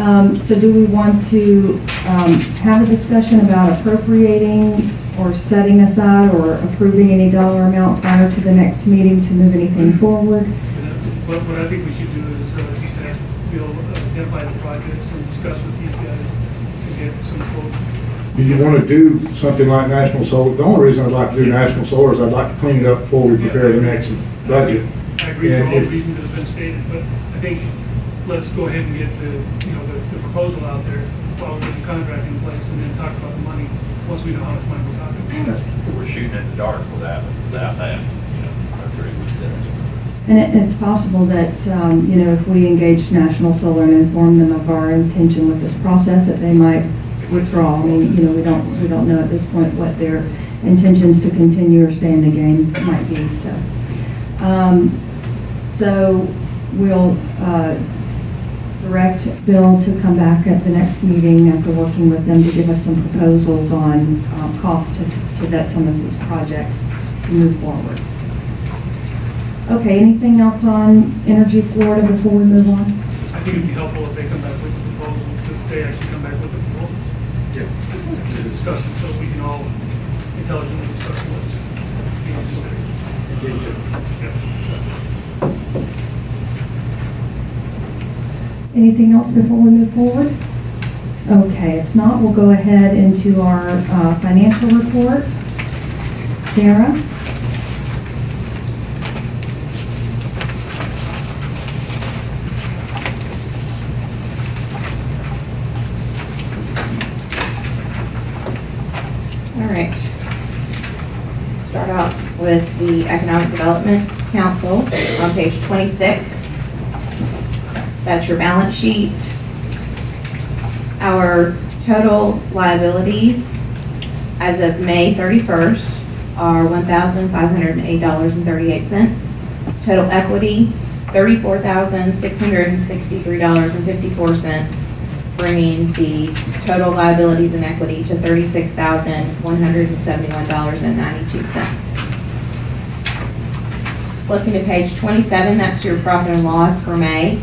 So do we want to have a discussion about appropriating or setting aside or approving any dollar amount prior to the next meeting to move anything forward? What I think we should do is, as you said, we'll identify the projects and discuss with these guys and get some quotes. Do you want to do something like National Solar? The only reason I'd like to do National Solar is I'd like to clean it up before we prepare the next budget. I agree with all the reasons that have been stated, but I think let's go ahead and get the proposal out there while we get the contract in place, and then talk about the money once we know how much money we're talking. We're shooting in the dark without that. That's really what And it's possible that, if we engage National Solar and inform them of our intention with this process, that they might withdraw. I mean, we don't know at this point what their intentions to continue or stay in the game might be. So we'll direct Bill to come back at the next meeting after working with them to give us some proposals on cost to vet some of these projects to move forward. Okay, anything else on Energy Florida before we move on? I think it'd be helpful if they come back with the proposal, if they actually come back with the proposal. Yeah. To discuss it, so we can all intelligently discuss what's being considered. Anything else before we move forward? Okay, if not, we'll go ahead into our financial report. Sarah? All right. Start out with the Economic Development Council on page 26. That's your balance sheet. Our total liabilities as of May 31st are $1,508.38. Total equity, $34,663.54, bringing the total liabilities and equity to $36,171.92. Flipping to page 27, that's your profit and loss for May.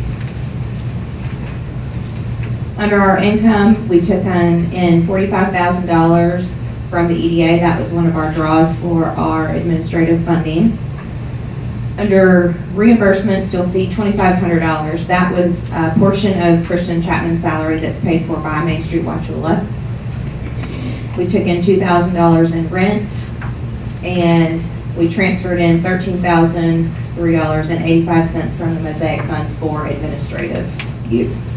Under our income, we took in $45,000 from the EDA. That was one of our draws for our administrative funding. Under reimbursements, you'll see $2,500. That was a portion of Christian Chapman's salary that's paid for by Main Street Wauchula. We took in $2,000 in rent, and we transferred in $13,003.85 from the Mosaic funds for administrative use,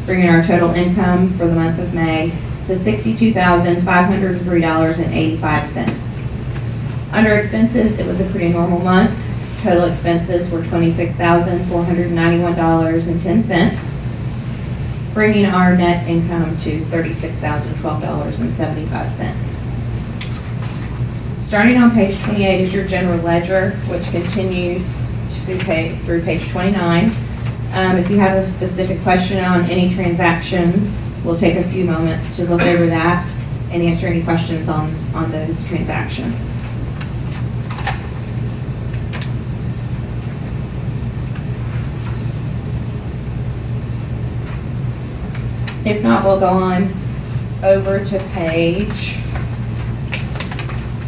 bringing our total income for the month of May to $62,503.85. Under expenses, it was a pretty normal month. Total expenses were $26,491.10, bringing our net income to $36,012.75. Starting on page 28 is your general ledger, which continues to be paid through page 29. If you have a specific question on any transactions, we'll take a few moments to look over that and answer any questions on those transactions. If not, we'll go on over to page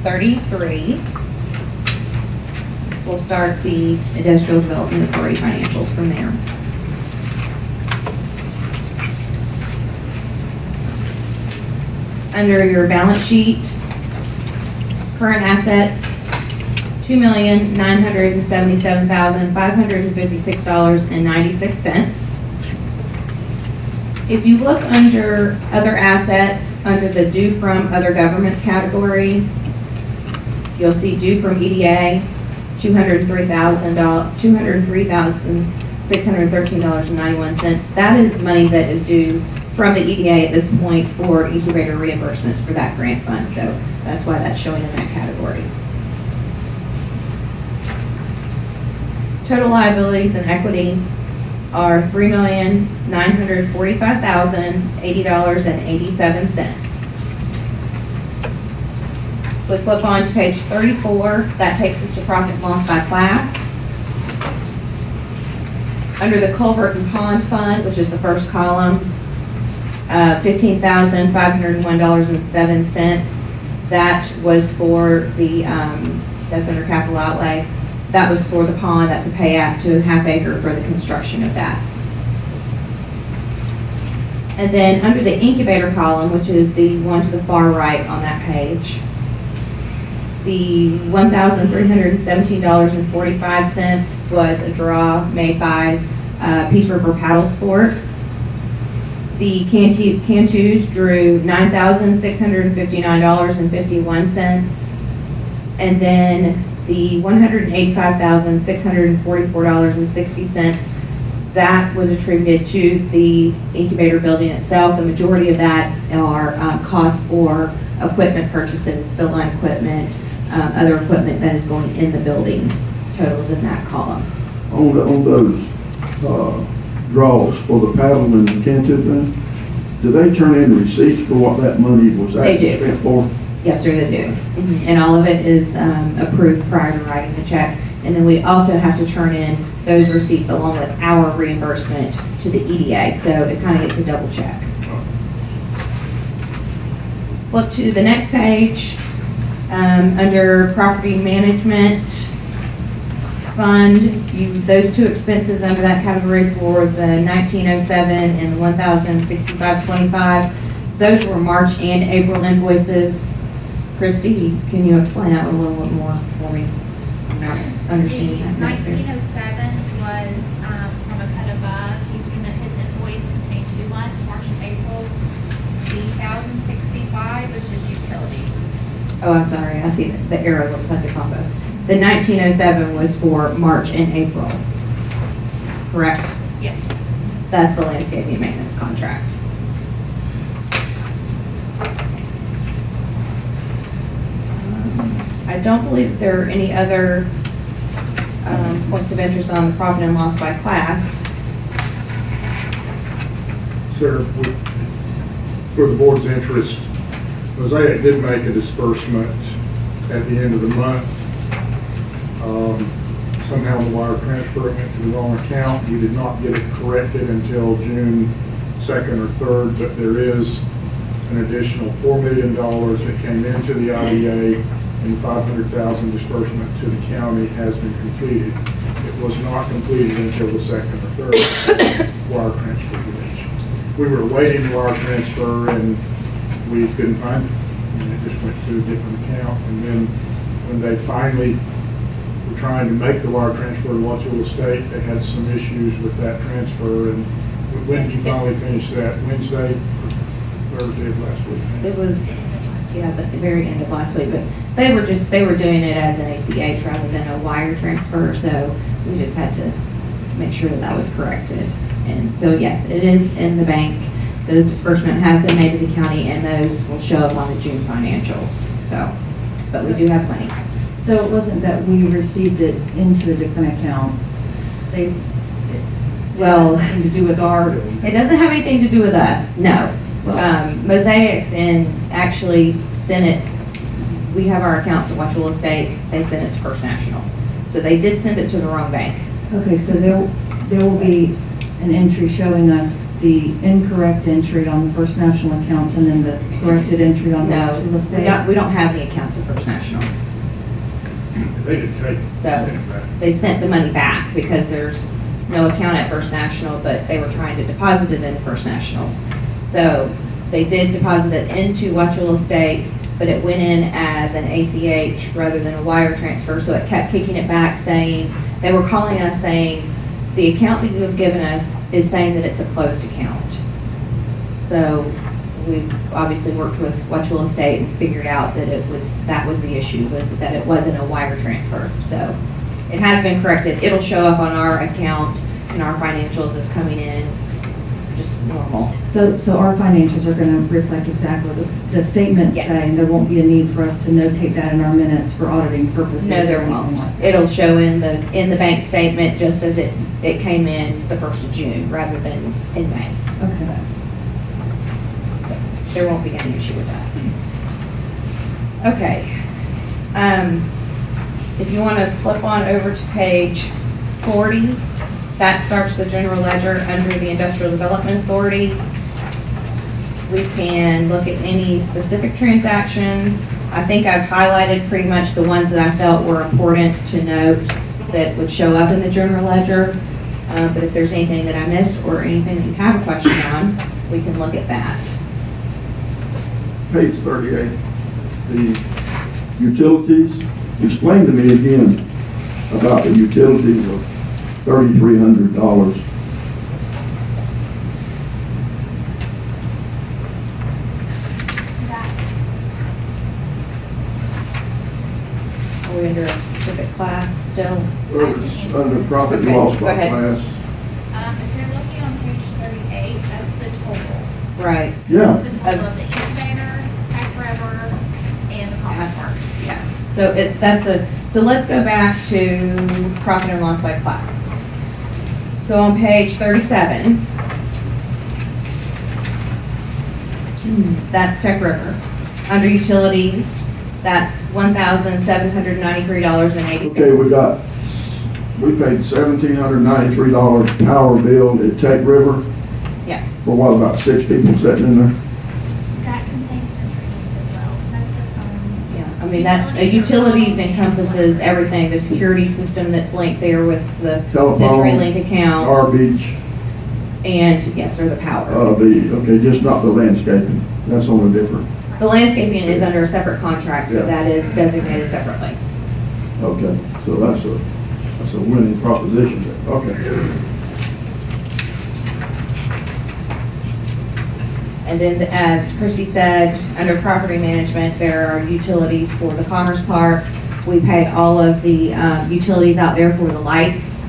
33. We'll start the Industrial Development Authority financials from there. Under your balance sheet, current assets, $2,977,556.96. If you look under other assets, under the due from other governments category, you'll see due from EDA, $203,613.91. That is money that is due from the EDA at this point for incubator reimbursements for that grant fund. So that's why that's showing in that category. Total liabilities and equity are $3,945,080.87. We flip on to page 34. That takes us to profit and loss by class. Under the Culvert and Pond Fund, which is the first column, $15,501.07. That was for the, that's under capital outlay. That was for the pond. That's a payout to Half Acre for the construction of that. And then under the incubator column, which is the one to the far right on that page, the $1,317.45 was a draw made by Peace River Paddle Sports. The Cantus drew $9,659.51. And then the $185,644.60, that was attributed to the incubator building itself. The majority of that are costs for equipment purchases, fill line equipment, other equipment that is going in the building, totals in that column. On those draws for the paddle and the Cantu thing, do they turn in receipts for what that money was They actually do. spent for? Yes, sir, they do. And all of it is approved prior to writing the check. And then we also have to turn in those receipts along with our reimbursement to the EDA. So it kind of gets a double check. Flip to the next page. Under property management fund, those two expenses under that category for the 1907 and the 1065.25, those were March and April invoices. Christy, can you explain that one a little bit more for me? I'm not understanding The that. 1907 was from a cut above. You see that his invoice contained 2 months, March and April. The 1065 was just utilities. Oh, I'm sorry. I see the arrow looks like it's on both. The 1907 was for March and April, correct? Yes. That's the landscaping maintenance contract. I don't believe that there are any other points of interest on the profit and loss by class. Sir, for the board's interest, Mosaic did make a disbursement at the end of the month. Somehow the wire transfer went to the wrong account. We did not get it corrected until June 2nd or 3rd, but there is an additional $4 million that came into the IDA, and $500,000 disbursement to the county has been completed. It was not completed until the 2nd or 3rd wire transfer date. We were awaiting the wire transfer and we couldn't find it. And it just went to a different account. And then when they finally were trying to make the wire transfer to Watchville Estate, they had some issues with that transfer. And when did you finally finish that? Wednesday or Thursday of last week? It was, yeah, the very end of last week, but they were doing it as an ACH rather than a wire transfer, so we just had to make sure that that was corrected. And so, yes, it is in the bank. The disbursement has been made to the county, and those will show up on the June financials. So, but we do have money. So it wasn't that we received it into a different account. Well, Nothing to do with our, it doesn't have anything to do with us, no. Mosaics and actually sent it, we have our accounts at Watchville Estate, they sent it to First National. So they did send it to the wrong bank. okay, so there will be an entry showing us the incorrect entry on the First National accounts and then the corrected entry on the No, Watchville Estate. we don't have the accounts at First National. They didn't take it. So Sent it back. they sent the money back because there's no account at First National, but they were trying to deposit it in First National. So they did deposit it into Watchville Estate, but it went in as an ACH rather than a wire transfer. So it kept kicking it back saying, they were calling us saying, the account that you have given us is saying that it's a closed account. So we obviously worked with Watchville Estate and figured out that that was the issue, was that it wasn't a wire transfer. So it has been corrected. It'll show up on our account and our financials as coming in just normal. So our financials are going to reflect exactly what the statement's Yes. saying. There won't be a need for us to notate that in our minutes for auditing purposes. No, there or anything won't. like that. It'll show in the bank statement just as it came in the 1st of June rather than in May. Okay. There won't be any issue with that. Okay. If you want to flip on over to page 40, that starts the general ledger under the Industrial Development Authority. We can look at any specific transactions. I think I've highlighted pretty much the ones that I felt were important to note that would show up in the general ledger. But if there's anything that I missed or anything that you have a question on, we can look at that. Page 38, the utilities, explain to me again about the utilities of $3,300. Are we under a specific class still? Well, it's under profit and loss Go by ahead. class. If you're looking on page 38, that's the total. Right. Yeah. That's the total of the incubator, Tech River, and the Commerce Park. Yes. So let's go back to profit and loss by class. So on page 37, that's Tech River. Under utilities, that's $1,793.80. Okay, we paid $1,793 power bill at Tech River Yes. for what, about 6 people sitting in there? That contains CenturyLink as well. That's the, Yeah, I mean, that's, utilities encompasses everything, the security system that's linked there with the Telephone, CenturyLink account, Garbage, and yes, or the power. okay, just not the landscaping. That's on a different, The landscaping is under a separate contract, so Yeah. that is designated separately. okay, so that's a winning proposition there, okay. And then, as Christy said, under property management, there are utilities for the Commerce Park. We pay all of the utilities out there for the lights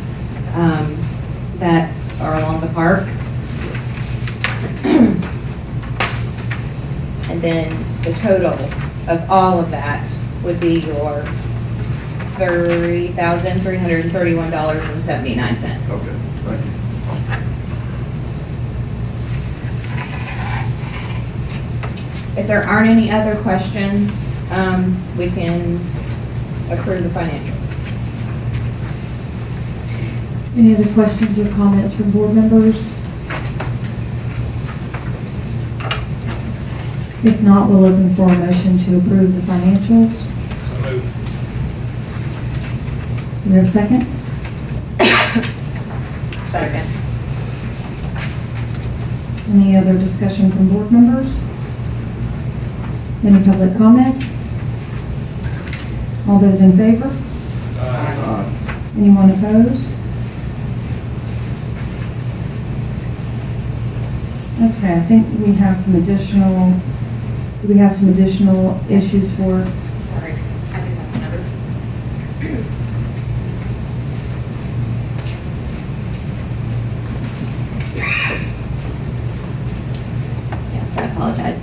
that are along the park. And then the total of all of that would be your $30,331.79. Okay, thank you. If there aren't any other questions, we can approve the financials. Any other questions or comments from board members? If not, we'll open for a motion to approve the financials. So moved. Do we have a second? Second. Any other discussion from board members? Any public comment? All those in favor? Anyone opposed? Okay, I think we have some additional, do we have some additional issues for? Sorry, I do have another. Yes, I apologize.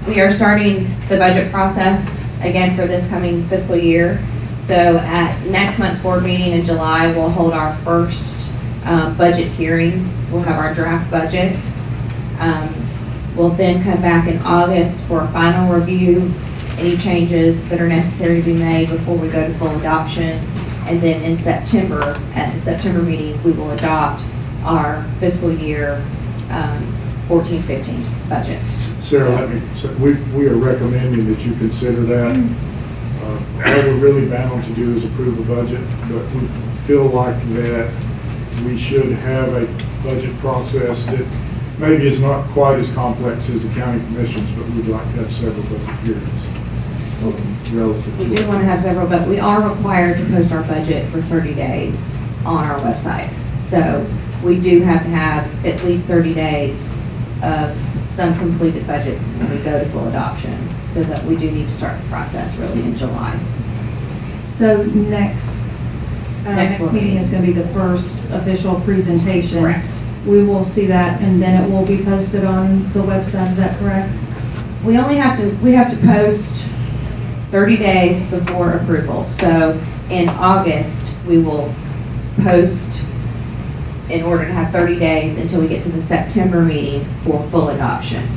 We are starting the budget process again for this coming fiscal year. So at next month's board meeting in July, we'll hold our first budget hearing. We'll have our draft budget. We'll then come back in August for a final review, any changes that are necessary to be made before we go to full adoption. And then in September, at the September meeting, we will adopt our fiscal year 14-15 budget. Sarah, we are recommending that you consider that. All we're really bound to do is approve the budget, but we feel like that we should have a budget process that maybe is not quite as complex as the county commissions, but we'd like to have several budget hearings relative We to do it. want to have several, but we are required to post our budget for 30 days on our website. So we do have to have at least 30 days of some completed budget when we go to full adoption, so that we do need to start the process really in July. So next board meeting is going to be the first official presentation. Correct. We will see that, and then it will be posted on the website, is that correct? We have to post 30 days before approval. So in August, we will post in order to have 30 days until we get to the September meeting for full adoption.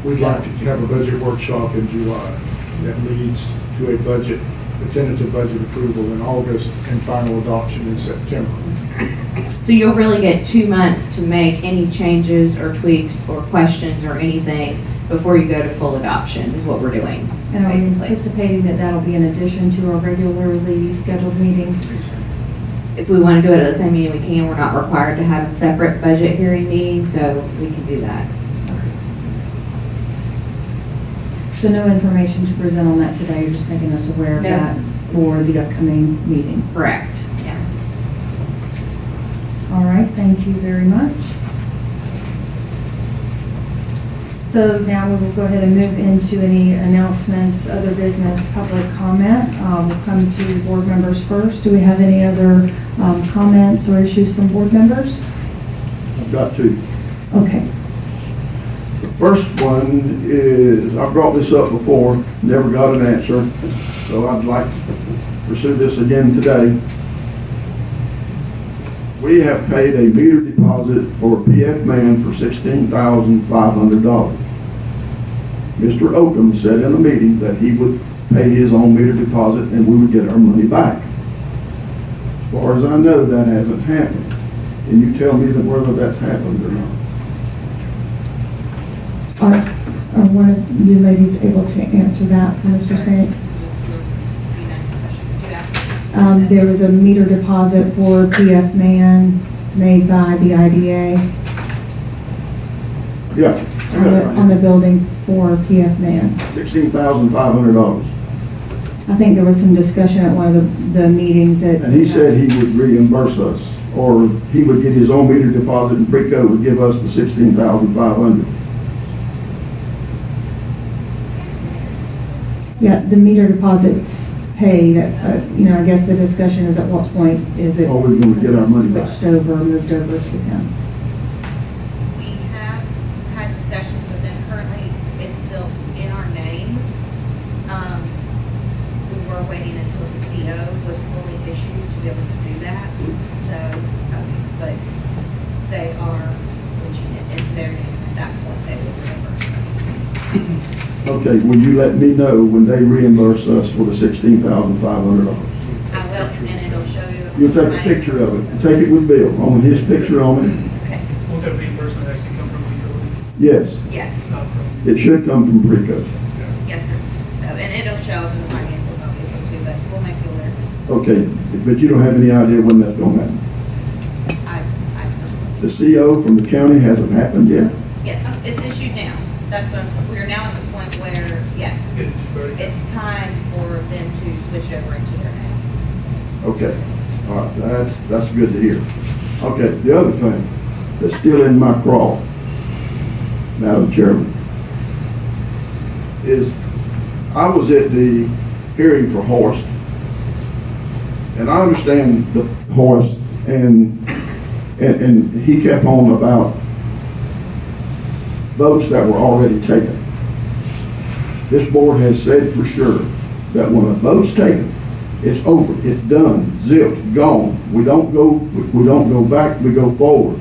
We'd like to have a budget workshop in July that leads to a tentative budget approval in August and final adoption in September. So you'll really get 2 months to make any changes or tweaks or questions or anything before you go to full adoption, is what we're doing, And are we basically. anticipating that that'll be in addition to our regularly scheduled meeting? If we want to do it at the same meeting, we can. We're not required to have a separate budget hearing meeting, so we can do that. So no information to present on that today, you're just making us aware of No. that for the upcoming meeting. Correct. Yeah. All right, thank you very much. So now we will go ahead and move into any announcements, other business, public comment. We'll come to the board members first. Do we have any other comments or issues from board members? I've got two. Okay. The first one is, I brought this up before, never got an answer, so I'd like to pursue this again today. We have paid a meter deposit for PF Man for $16,500. Mr. Oakham said in a meeting that he would pay his own meter deposit and we would get our money back. As far as I know, that hasn't happened. Can you tell me that whether that's happened or not? Are one of you ladies able to answer that for Mr. Saint? There was a meter deposit for PF Man made by the IDA Yeah. on the building for PF Man. $16,500. I think there was some discussion at one of the meetings that. And he said he would reimburse us, or he would get his own meter deposit and Preco would give us the $16,500. Yeah, the meter deposit's paid, I guess the discussion is at what point is it? Are we gonna get our money back? Switched over, moved over to him. We have had discussions with them. Currently, it's still in our name. We were waiting until the CO was fully issued to be able to do that. So, but they are switching it into their name. At that point, they will reimburse us. Okay, will you let me know when they reimburse us for the $16,500? I will, and it'll show you. You'll take a picture of it, take it with Bill, on his picture on it. Okay, Won't that reimbursement actually come from utility, Yes, yes, not from? it should come from Preco. yes, sir. So, and it'll show up in the financials obviously too, but we'll make you aware. Okay, but you don't have any idea when that's gonna happen? I personally. The CO from the county hasn't happened yet? Yes, it's issued now. That's what I'm, we are now at the point where, yes, It's very- it's time for them to switch over into their name. Okay, all right, that's good to hear. Okay, the other thing that's still in my craw, Madam Chairman, is I was at the hearing for Horace, and I understand the Horace, and he kept on about votes that were already taken. This board has said for sure that when a vote's taken, it's over, it's done, zipped, gone. We don't go back, we go forward.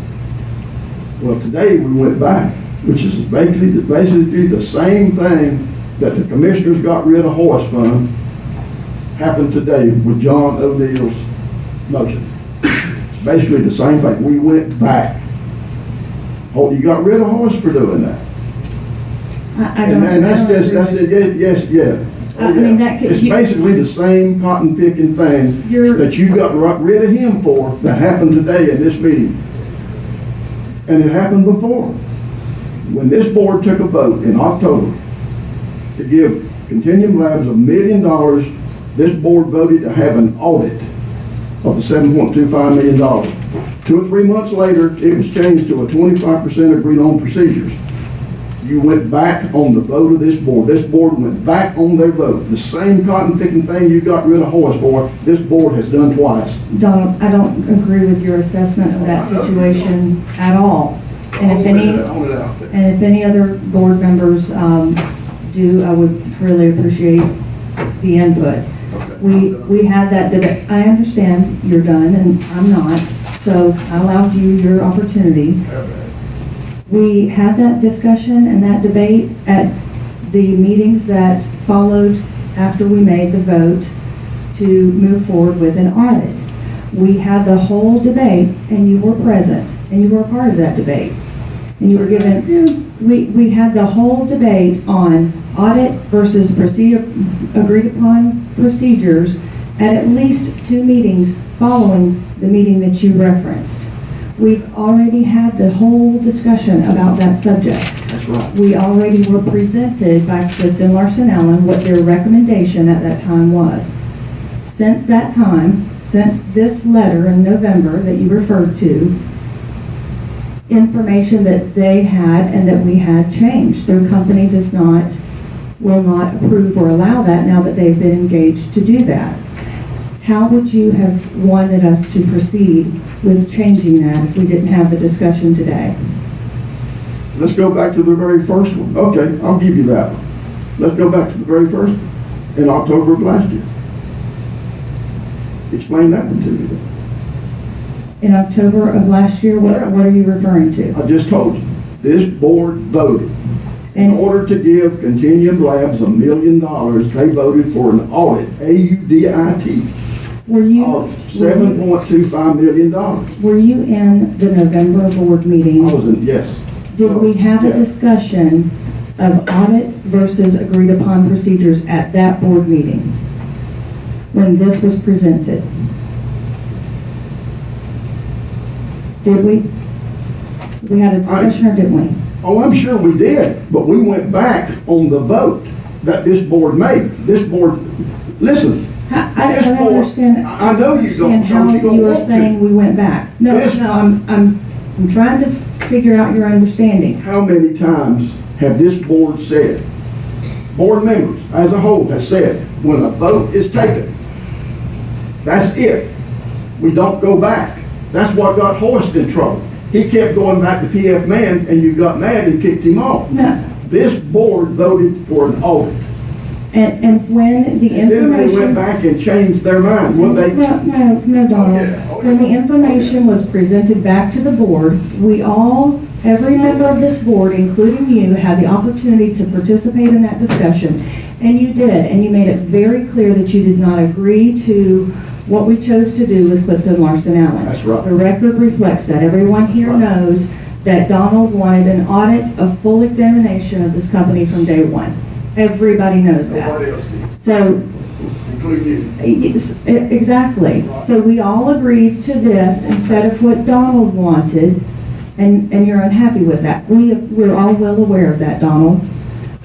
Well, today we went back, which is basically the same thing that the commissioners got rid of Horace Fund happened today with John O'Neill's motion. Basically the same thing. We went back. Oh, you got rid of Horace for doing that. I don't. And that's I don't just, agree that's with- it, yes, yeah. Oh, I mean, yeah. that could- It's you- basically the same cotton picking thing You're- that you got rid of him for that happened today in this meeting. And it happened before. When this board took a vote in October to give Continuum Labs $1 million, this board voted to have an audit of the $7.25 million. 2 or 3 months later, it was changed to a 25% agreed on procedures. You went back on the vote of this board. This board went back on their vote. The same cotton picking thing you got rid of Horace for, this board has done twice. Donald, I don't agree with your assessment of that situation at all. And if any, I want it out there. and if any other board members do, I would really appreciate the input. Okay. We had that debate. I understand you're done and I'm not, so I allowed you your opportunity. We had that discussion and that debate at the meetings that followed after we made the vote to move forward with an audit. We had the whole debate, and you were present, and you were a part of that debate. And you were given, we had the whole debate on audit versus agreed upon procedures at least 2 meetings following the meeting that you referenced. We've already had the whole discussion about that subject. That's right. We already were presented by Clifton Larson Allen what their recommendation at that time was. Since that time, since this letter in November that you referred to, information that they had and that we had changed. Their company will not approve or allow that now that they've been engaged to do that. How would you have wanted us to proceed with changing that if we didn't have the discussion today? Let's go back to the very first one. Okay, I'll give you that one. Let's go back to the very first one, in October of last year. Explain that one to me then. In October of last year, what are you referring to? I just told you, this board voted. In And- order to give Continuum Labs $1 million, they voted for an audit, A-U-D-I-T, Were you, of $7.25 million. were you in the November board meeting? I was in, yes. Did we have a Yeah. discussion of audit versus agreed upon procedures at that board meeting when this was presented? Did we? We had a discussion or didn't we? Oh, I'm sure we did, but we went back on the vote that this board made. This board, listen, I This don't board- understand. I know you don't- understand how don't you don't you were want to. saying we went back. No, This- no, I'm trying to figure out your understanding. how many times have this board said, board members as a whole has said, when a vote is taken, that's it. We don't go back. That's what got Hoist in trouble. He kept going back to PF Man and you got mad and kicked him off. No, This board voted for an audit. and when the And then they went information. back and changed their mind. When they, No, Donald. yeah. When the information was presented back to the board, we all, every member of this board, including you, had the opportunity to participate in that discussion. And you did, and you made it very clear that you did not agree to what we chose to do with Clifton Larson Allen. That's right. The record reflects that. Everyone here Right. knows that Donald wanted an audit, a full examination of this company from day one. Everybody knows that. nobody else did, So including you. yes, exactly. So we all agreed to this instead of what Donald wanted, and you're unhappy with that. We're all well aware of that, Donald.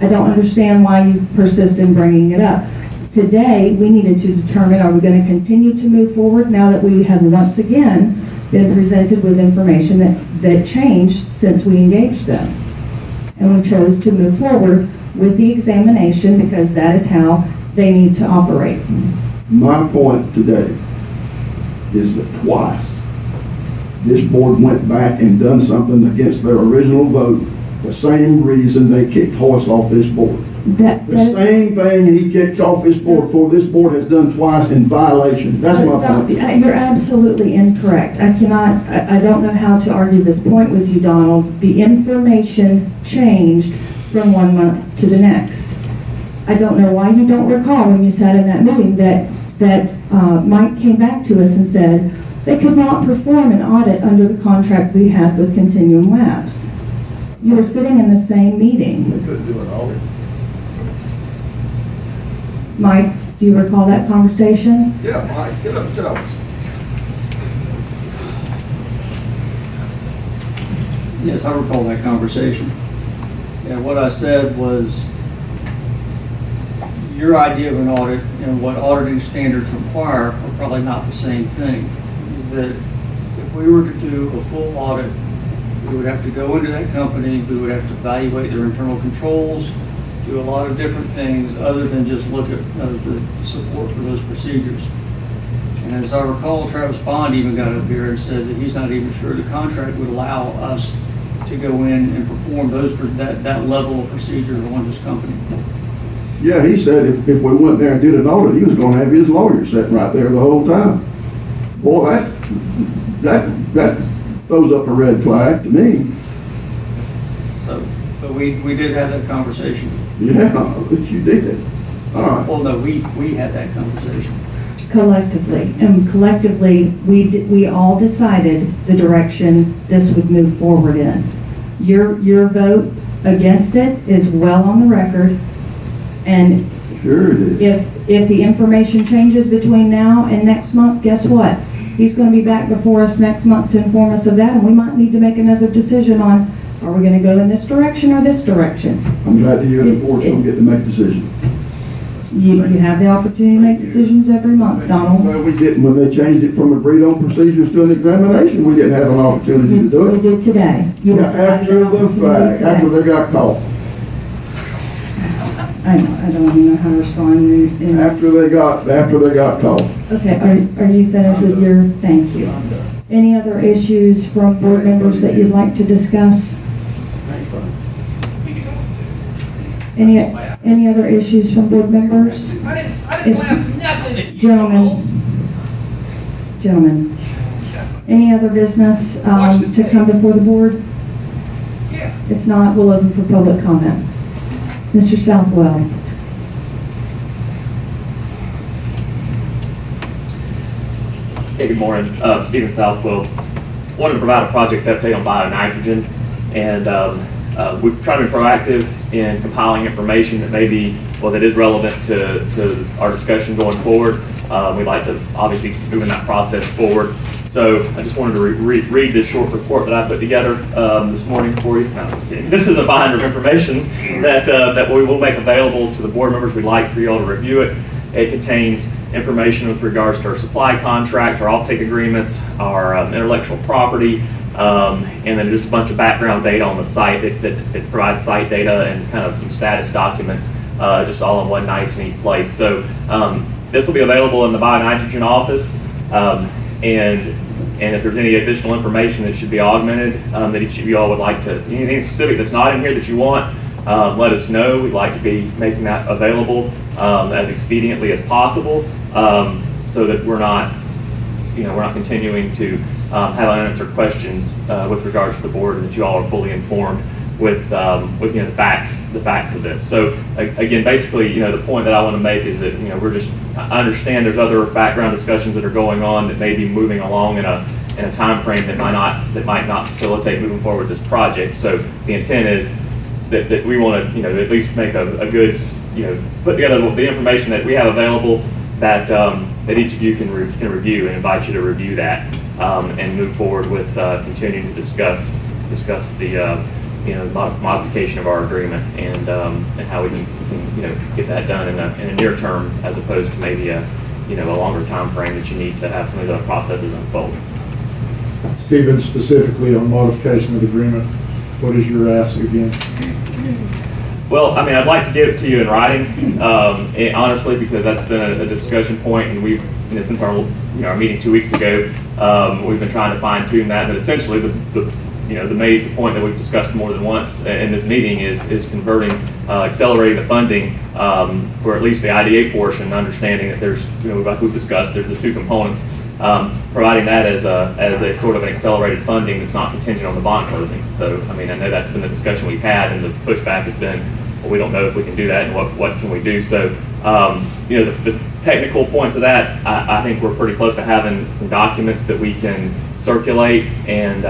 I don't understand why you persist in bringing it up. Today, we needed to determine, are we going to continue to move forward now that we have once again been presented with information that changed since we engaged them? And we chose to move forward with the examination because that is how they need to operate. My point today is that twice this board went back and done something against their original vote, the same reason they kicked Hoist off this board. That The does- same thing he kicked off this board for, this board has done twice in violation. That's my point. You're absolutely incorrect. I don't know how to argue this point with you, Donald. The information changed from 1 month to the next. I don't know why you don't recall when you sat in that meeting that Mike came back to us and said they could not perform an audit under the contract we had with Continuum Labs. You were sitting in the same meeting. They couldn't do an audit. Mike, do you recall that conversation? Yeah, Mike, get up and tell us. Yes, I recall that conversation. And what I said was, your idea of an audit and what auditing standards require are probably not the same thing. That if we were to do a full audit, we would have to go into that company, we would have to evaluate their internal controls, do a lot of different things other than just look at the support for those procedures. And as I recall, Travis Bond even got up here and said that he's not even sure the contract would allow us to go in and perform that level of procedure on this company. Yeah, he said if we went there and did an audit, he was gonna have his lawyer sitting right there the whole time. Boy, that throws up a red flag to me. So, but we did have that conversation. Yeah, but you did. All right. Well, no, we had that conversation. collectively, and collectively, we all decided the direction this would move forward in. Your vote against it is well on the record, and Sure it is. if the information changes between now and next month, guess what? He's gonna be back before us next month to inform us of that, and we might need to make another decision on, are we gonna go in this direction or this direction? I'm glad to hear the board's gonna get to make decisions. You have the opportunity to make decisions every month, Donald. Well, we didn't, when they changed it from agreed-on procedures to an examination, we didn't have an opportunity to do We it. did today. You Yeah, were provided after an the opportunity fact, today. after they got caught, I don't even know how to respond. in- after they got caught. Okay, are you finished with your, thank you. Any other issues from board members that you'd like to discuss? Any other issues from board members? I didn't laugh nothing at you. Gentlemen, any other business to come before the board? Yeah. If not, we'll open for public comment. Mr. Southwell. Hey, good morning. Stephen Southwell. Wanted to provide a project update on bionitrogen, and we've tried to be proactive in compiling information that may be, well, that is relevant to our discussion going forward. We'd like to obviously moving that process forward. So I just wanted to read this short report that I put together this morning for you. No, I'm kidding. This is a binder of information that we will make available to the board members. We'd like for you all to review it. It contains information with regards to our supply contracts, our offtake agreements, our intellectual property, and then just a bunch of background data on the site that provides site data and kind of some status documents, just all in one nice, neat place. So this will be available in the bionitrogen office, and if there's any additional information that should be augmented, that each of you all would like to, anything specific that's not in here that you want, let us know. We'd like to be making that available as expediently as possible, so that we're not continuing to have unanswered questions with regards to the board, and that you all are fully informed with the facts of this. So again, basically, the point that I want to make is that I understand there's other background discussions that are going on that may be moving along in a time frame that might not facilitate moving forward this project. So the intent is that we want to at least make a good put together the information that we have available that each of you can review, and invite you to review that and move forward with continuing to discuss the modification of our agreement and how we can get that done in a near term, as opposed to maybe a longer time frame that you need to have some of the other processes unfold. Stephen, specifically on modification of the agreement, what is your ask again? Well, I mean, I'd like to give it to you in writing, honestly, because that's been a discussion point, and we've, since our meeting 2 weeks ago, we've been trying to fine tune that. But essentially, the main point that we've discussed more than once in this meeting is converting, accelerating the funding for at least the IDA portion, understanding that there's, like we've discussed, there's the two components. Providing that as a sort of an accelerated funding that's not contingent on the bond closing. So, I mean, I know that's been the discussion we've had, and the pushback has been, well, we don't know if we can do that, and what can we do. So, the technical points of that, I think we're pretty close to having some documents that we can circulate and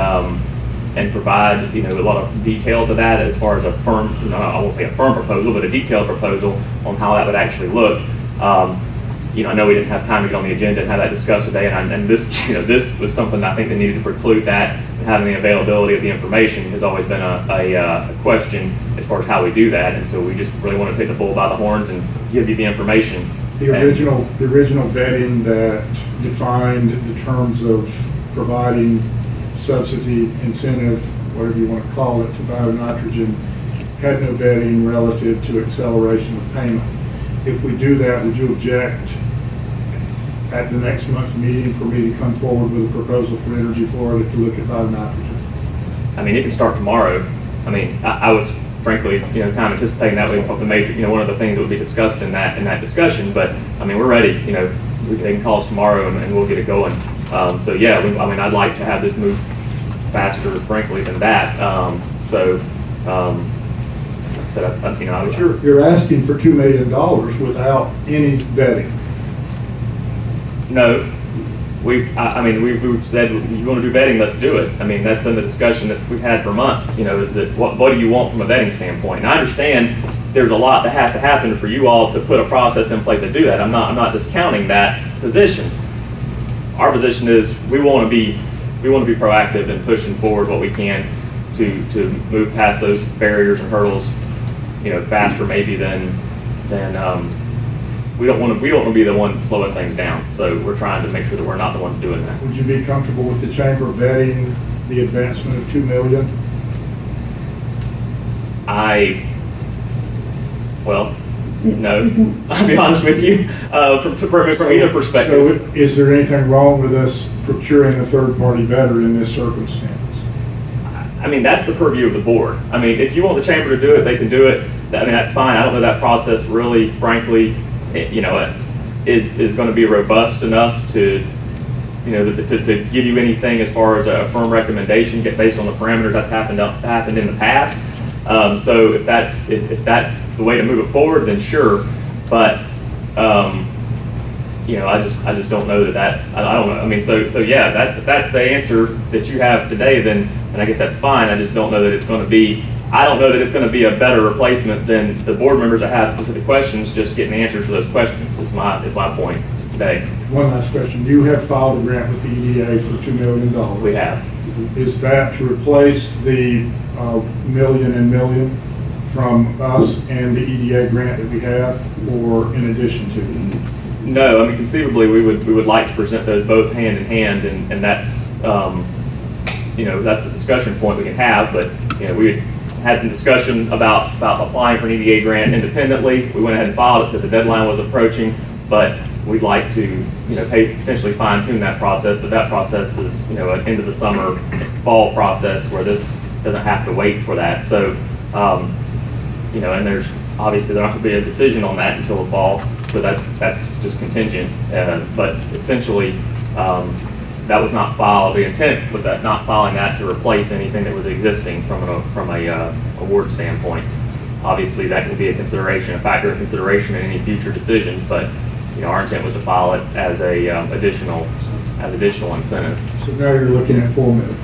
provide, a lot of detail to that as far as a firm, I won't say a firm proposal, but a detailed proposal on how that would actually look. I know we didn't have time to get on the agenda and have that discussed today, and this was something I think that needed to preclude that, and having the availability of the information has always been a question as far as how we do that, and so we just really want to take the bull by the horns and give you the information. The original vetting that defined the terms of providing subsidy, incentive, whatever you want to call it, to bionitrogen, had no vetting relative to acceleration of payment. If we do that, would you object at the next month's meeting for me to come forward with a proposal for Energy Florida to look at bionitrogen? I mean, it can start tomorrow. I mean, I was frankly, kind of anticipating that would be the major, one of the things that would be discussed in that discussion. But I mean, we're ready. They can call us tomorrow and we'll get it going. So yeah, I'd like to have this move faster, frankly, than that. Like I said, You're asking for $2 million without any vetting. No. We've said, you want to do vetting, let's do it. I mean, that's been the discussion that we've had for months, is that what do you want from a vetting standpoint? And I understand there's a lot that has to happen for you all to put a process in place to do that. I'm not discounting that position. Our position is we want to be proactive and pushing forward what we can to move past those barriers and hurdles, faster maybe than we don't want to be the one slowing things down. So we're trying to make sure that we're not the ones doing that. Would you be comfortable with the chamber vetting the advancement of $2 million? No. I'll be honest with you, from either perspective. So is there anything wrong with us procuring a third-party vetter in this circumstance? I mean, that's the purview of the board. I mean, if you want the chamber to do it, they can do it. I mean, that's fine. I don't know that process really, frankly, is going to be robust enough to give you anything as far as a firm recommendation based on the parameters that's happened in the past. So if that's the way to move it forward, then sure. But I just don't know that I don't know. I mean, so yeah, if that's the answer that you have today, then I guess that's fine. I just don't know that it's going to be. I don't know that it's going to be a better replacement than the board members that have specific questions just getting answers to those questions. Is my point today. One last question. You have filed a grant with the EDA for $2 million. We have. Is that to replace the million from us and the EDA grant that we have, or in addition to? No, I mean, conceivably we would like to present those both hand in hand, and that's that's a discussion point we can have. But we had some discussion about applying for an EDA grant independently. We went ahead and filed it because the deadline was approaching, but we'd like to potentially fine tune that process. But that process is an end of the summer, fall process where this doesn't have to wait for that. So and there's obviously there not going to be a decision on that until the fall. So that's just contingent. But essentially, that was not filed. The intent was that not filing that to replace anything that was existing from a award standpoint. Obviously, that can be a factor of consideration in any future decisions. But our intent was to file it as a additional incentive. So now you're looking at $4 million.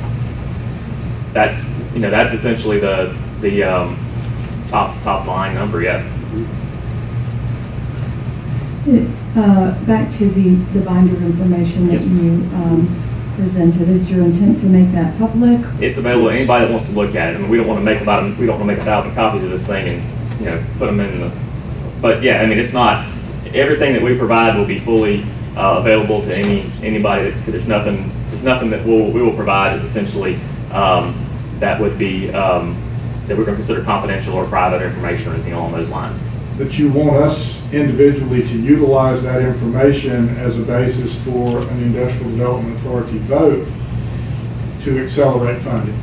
That's essentially the top line number. Yes. Back to the binder of information that you presented. Is your intent to make that public? It's available to anybody that wants to look at it. I mean, we don't want to make 1,000 copies of this thing and put them in the. But yeah, I mean, it's not. Everything that we provide will be fully available to anybody. There's nothing that we will provide essentially that would be that we're going to consider confidential or private information or anything along those lines. But you want us individually to utilize that information as a basis for an Industrial Development Authority vote to accelerate funding.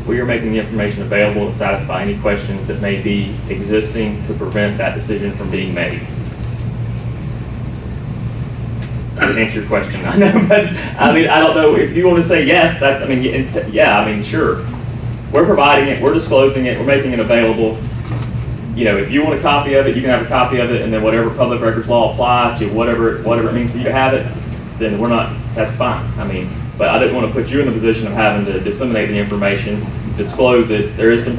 We are making the information available to satisfy any questions that may be existing to prevent that decision from being made. I didn't answer your question, I know, but I mean, I don't know if you want to say yes. Sure. We're providing it, we're disclosing it, we're making it available. If you want a copy of it, you can have a copy of it, and then whatever public records law apply to whatever it means for you to have it, then that's fine. I mean, but I didn't want to put you in the position of having to disseminate the information, disclose it. There is some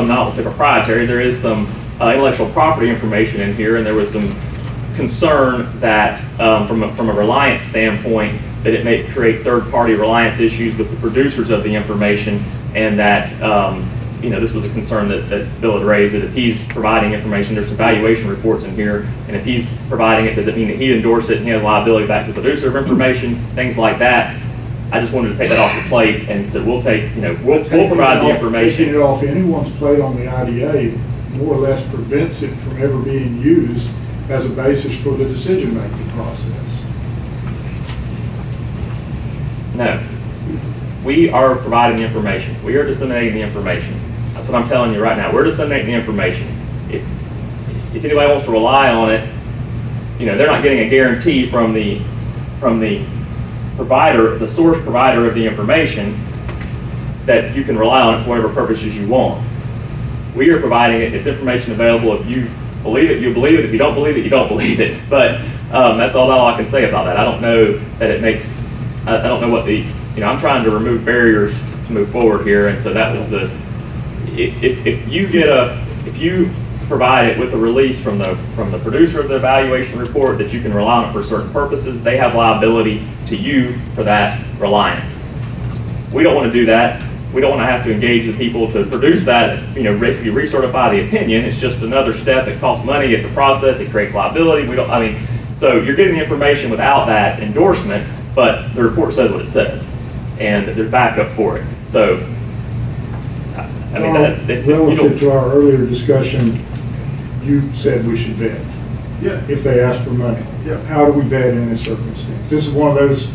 not say proprietary, there is some intellectual property information in here, and there was some concern that from a reliance standpoint, that it may create third-party reliance issues with the producers of the information, and that this was a concern that Bill had raised, that if he's providing information, there's some valuation reports in here, and if he's providing it, does it mean that he endorsed it and he has liability back to the producer of information, things like that. I just wanted to take that off the plate and said we'll provide the information. Taking it off anyone's plate on the IDA more or less prevents it from ever being used as a basis for the decision-making process. No. We are providing the information. We are disseminating the information. That's what I'm telling you right now. We're disseminating the information. If anybody wants to rely on it, they're not getting a guarantee from the provider, the source provider of the information, that you can rely on it for whatever purposes you want. We are providing it. It's information available. If you believe it, you believe it. If you don't believe it, you don't believe it. But That's all I can say about that. I don't know that it makes, I don't know what the, I'm trying to remove barriers to move forward here, and so that was the, if you provide it with a release from the producer of the evaluation report that you can rely on it for certain purposes, they have liability to you for that reliance. We don't want to do that. We don't want to have to engage the people to produce that, basically recertify the opinion. It's just another step. It costs money. It's a process. It creates liability. So you're getting the information without that endorsement, but the report says what it says, and there's backup for it. So, Relative to our earlier discussion, you said we should vet. Yeah. If they ask for money. Yeah. How do we vet in this circumstance? This is one of those,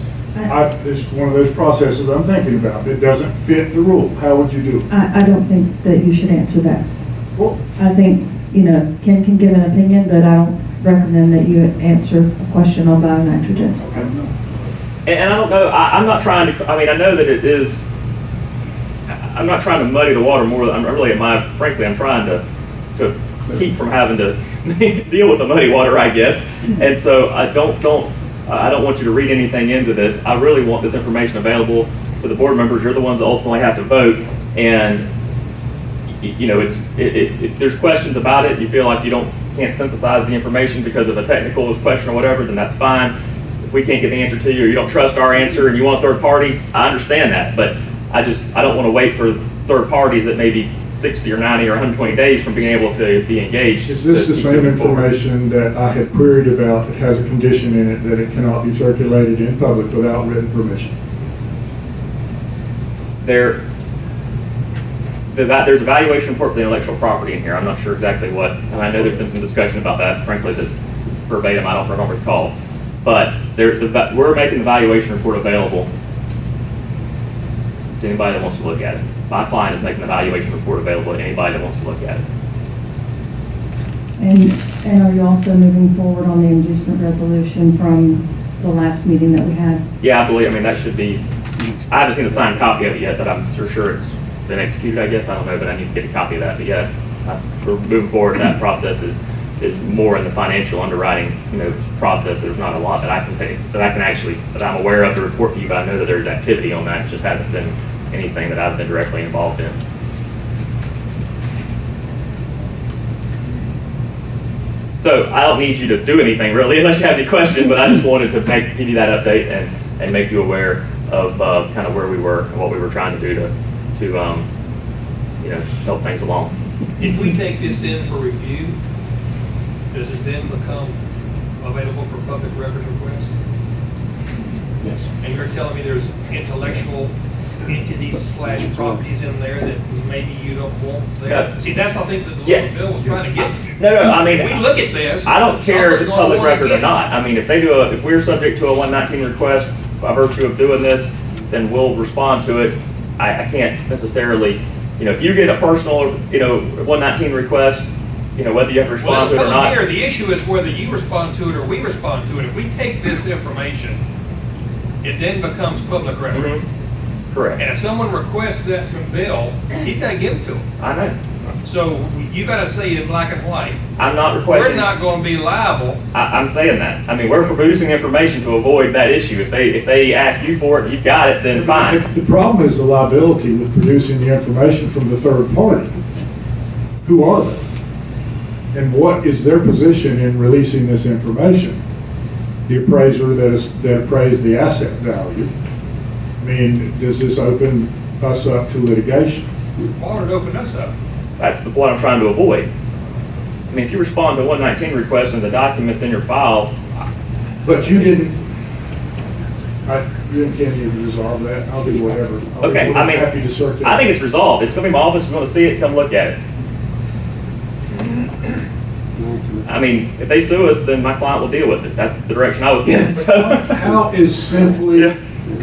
this is one of those processes I'm thinking about. It doesn't fit the rule. How would you do it? I don't think that you should answer that. Well, I think, Ken can give an opinion, but I don't recommend that you answer a question on bionitrogen. And I don't know, I'm not trying to, I know that it is, I'm not trying to muddy the water more. Frankly, I'm trying to keep from having to deal with the muddy water, I guess. And so I don't want you to read anything into this. I really want this information available to the board members. You're the ones that ultimately have to vote. And if there's questions about it, you feel like you can't synthesize the information because of a technical question or whatever, then that's fine. If we can't get the answer to you, or you don't trust our answer and you want a third party, I understand that. But I don't want to wait for third parties that may be 60 or 90 or 120 days from being able to be engaged. is this the same information that I had queried about that has a condition in it that it cannot be circulated in public without written permission? There's a valuation report for the intellectual property in here. I'm not sure exactly what, and I know there's been some discussion about that. Frankly, the verbatim, I don't recall. But we're making the valuation report available to anybody that wants to look at it. My client is making the valuation report available to anybody that wants to look at it. And are you also moving forward on the inducement resolution from the last meeting that we had? Yeah, I believe, that should be, I haven't seen a signed copy of it yet, but I'm sure it's been executed, I guess. I don't know, but I need to get a copy of that. But yeah, we're moving forward. That process is more in the financial underwriting, process. There's not a lot that I can take, that I'm aware of to report to you, but I know that there's activity on that. It just hasn't been anything that I've been directly involved in. So I don't need you to do anything really, unless you have any questions, but I just wanted to give you that update and make you aware of kind of where we were and what we were trying to do to help things along. If we take this in for review, does it then become available for public records requests? Yes. And you're telling me there's intellectual entities/properties in there that maybe you don't want there? Yeah. See, that's what I think that the Yeah. bill was trying to get to. No, We look at this. I don't care if it's someone's public gonna record or wanna not. If we're subject to a 119 request by virtue of doing this, then we'll respond to it. I can't necessarily, if you get a personal, 119 request, whether you have to respond to it or not. Here, the issue is whether you respond to it or we respond to it. If we take this information, it then becomes public record. Mhm. Correct. And if someone requests that from Bill, he gotta give it to him. I know. So you gotta say in black and white, I'm not we're requesting. not gonna be liable. I'm saying that. We're producing information to avoid that issue. If they ask you for it, and you've got it, then fine. The problem is the liability with producing the information from the third party. Who are they? And what is their position in releasing this information? The appraiser that appraised the asset value. Does this open us up to litigation? Why would it open us up? That's the point I'm trying to avoid. If you respond to a 119 request and the document's in your file. But you didn't, you can't even resolve that. I'll do whatever. Okay, I'm happy to circulate. I think it's resolved. It's going to be my office. If you want to see it, come look at it. If they sue us, then my client will deal with it. That's the direction I was getting. So. How is simply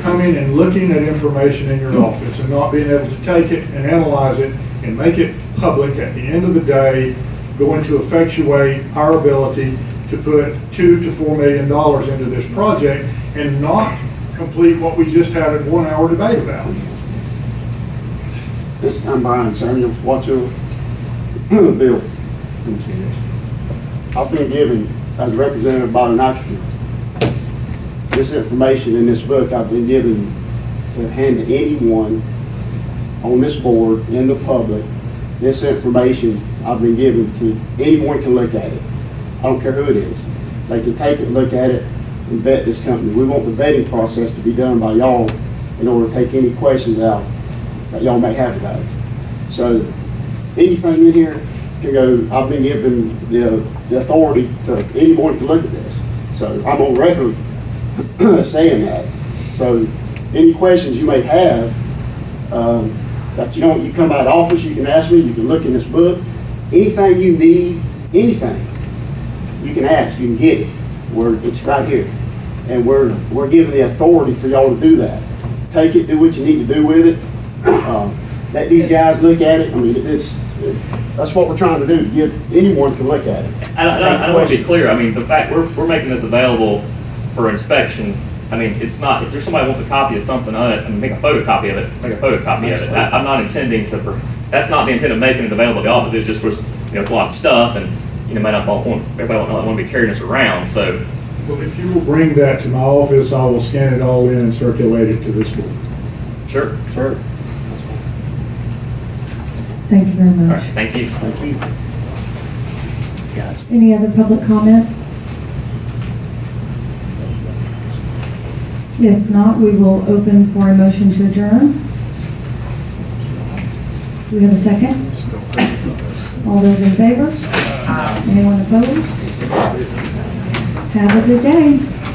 coming and looking at information in your office and not being able to take it and analyze it and make it public at the end of the day going to effectuate our ability to put $2 to $4 million into this project and not complete what we just had a 1 hour debate about? I'm Brian Samuels. What's your bill? I've been given as a representative of Bottom Nitrogen. This information in this book I've been given to hand to anyone on this board, in the public. This information I've been given to anyone can look at it. I don't care who it is. They can take it, look at it, and vet this company. We want the vetting process to be done by y'all in order to take any questions out that y'all may have about it. So anything in here can go, I've been given the authority to anyone to look at this. So I'm on record saying that. So any questions you may have, that you come out of office, you can ask me, you can look in this book. Anything you need, anything, you can ask, you can get it. It's right here. And we're given the authority for y'all to do that. Take it, do what you need to do with it. Let these guys look at it. I mean, that's what we're trying to do, give anyone to look at it. I want to be clear, I mean, the fact we're making this available for inspection, I mean, it's not, if there's somebody who wants a copy of something on it, and make a photocopy of it, make a photocopy of it. I'm not intending to, that's not the intent of making it available at the office, it's just, it's a lot of stuff, and, might not want, everybody don't want to be carrying this around, so. Well, if you will bring that to my office, I will scan it all in and circulate it to this board. Sure. Sure. Thank you very All much. right, thank you. Thank you. Any other public comment? If not, we will open for a motion to adjourn. Do we have a second? All those in favor? Anyone opposed? Have a good day.